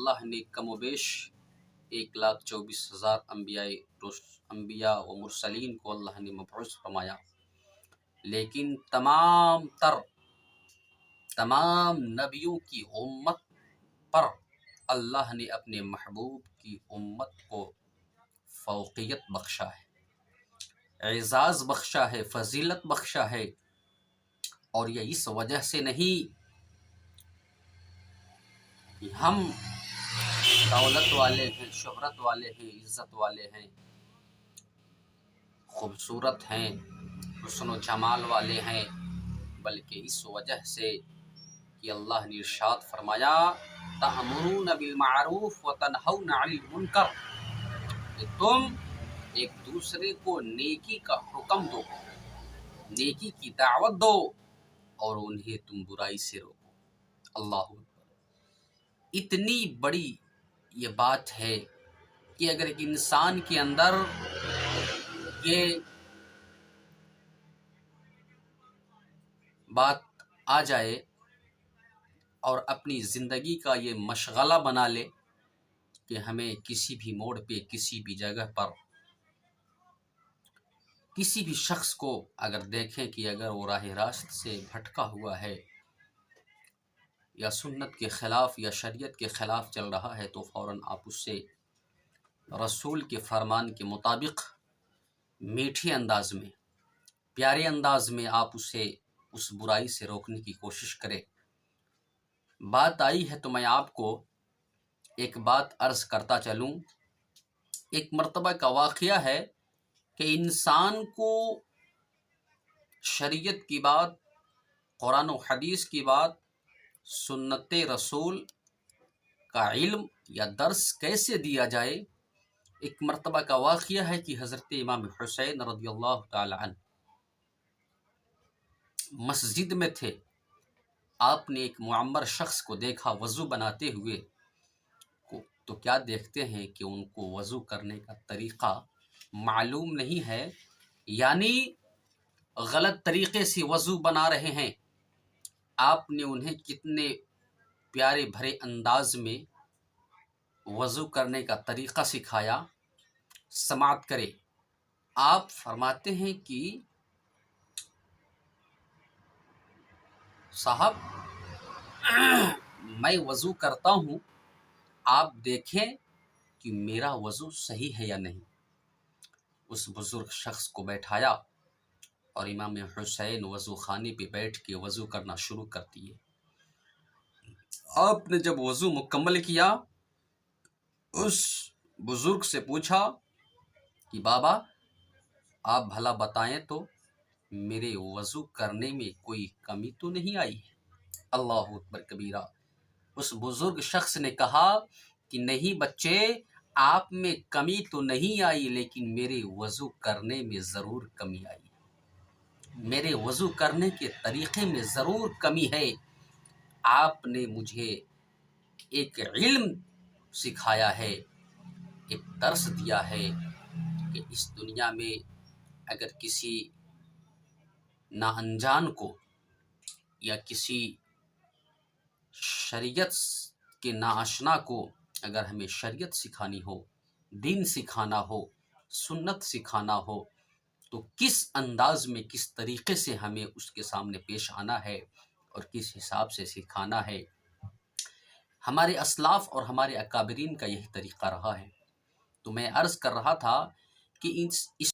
اللہ نے کم و بیش 1,24,000 انبیاء و مرسلین کو اللہ نے مبعوث فرمایا، لیکن تمام نبیوں کی امت پر اللہ نے اپنے محبوب کی امت کو فوقیت بخشا ہے، اعزاز بخشا ہے، فضیلت بخشا ہے۔ اور یہ اس وجہ سے نہیں کہ ہم دولت والے ہیں، شہرت والے ہیں، عزت والے ہیں، خوبصورت ہیں، حسن و جمال والے ہیں، بلکہ اس وجہ سے کہ اللہ نے ارشاد فرمایا تأمرون بالمعروف وتنہون عن المنکر، کہ تم ایک دوسرے کو نیکی کا حکم دو، نیکی کی دعوت دو، اور انہیں تم برائی سے روکو۔ اللہ اکبر! اتنی بڑی یہ بات ہے کہ اگر ایک انسان کے اندر یہ بات آ جائے اور اپنی زندگی کا یہ مشغلہ بنا لے کہ ہمیں کسی بھی موڑ پہ، کسی بھی جگہ پر، کسی بھی شخص کو اگر دیکھیں کہ اگر وہ راہ راست سے بھٹکا ہوا ہے یا سنت کے خلاف یا شریعت کے خلاف چل رہا ہے، تو فوراً آپ اس سے رسول کے فرمان کے مطابق میٹھے انداز میں، پیارے انداز میں آپ اسے اس برائی سے روکنے کی کوشش کریں۔ بات آئی ہے تو میں آپ کو ایک بات عرض کرتا چلوں۔ ایک مرتبہ کا واقعہ ہے کہ انسان کو شریعت کی بات، قرآن و حدیث کی بات، سنت رسول کا علم یا درس کیسے دیا جائے۔ ایک مرتبہ کا واقعہ ہے کہ حضرت امام حسین رضی اللہ تعالی عنہ مسجد میں تھے، آپ نے ایک معمر شخص کو دیکھا وضو بناتے ہوئے، تو کیا دیکھتے ہیں کہ ان کو وضو کرنے کا طریقہ معلوم نہیں ہے، یعنی غلط طریقے سے وضو بنا رہے ہیں۔ آپ نے انہیں کتنے پیارے بھرے انداز میں وضو کرنے کا طریقہ سکھایا، سماعت کرے۔ آپ فرماتے ہیں کہ صاحب میں وضو کرتا ہوں، آپ دیکھیں کہ میرا وضو صحیح ہے یا نہیں۔ اس بزرگ شخص کو بیٹھایا اور امام حسین وضو خانے پہ بیٹھ کے وضو کرنا شروع کر دیے۔ آپ نے جب وضو مکمل کیا، اس بزرگ سے پوچھا کہ بابا آپ بھلا بتائیں تو میرے وضو کرنے میں کوئی کمی تو نہیں آئی ہے؟ اللہ اکبر کبیرہ! اس بزرگ شخص نے کہا کہ نہیں بچے، آپ میں کمی تو نہیں آئی، لیکن میرے وضو کرنے میں ضرور کمی آئی، میرے وضو کرنے کے طریقے میں ضرور کمی ہے۔ آپ نے مجھے ایک علم سکھایا ہے، ایک درس دیا ہے کہ اس دنیا میں اگر کسی ناانجان کو یا کسی شریعت کے ناآشنا کو اگر ہمیں شریعت سکھانی ہو، دین سکھانا ہو، سنت سکھانا ہو، تو کس انداز میں، کس طریقے سے ہمیں اس کے سامنے پیش آنا ہے اور کس حساب سے سکھانا ہے۔ ہمارے اسلاف اور ہمارے اکابرین کا یہی طریقہ رہا ہے۔ تو میں عرض کر رہا تھا کہ اس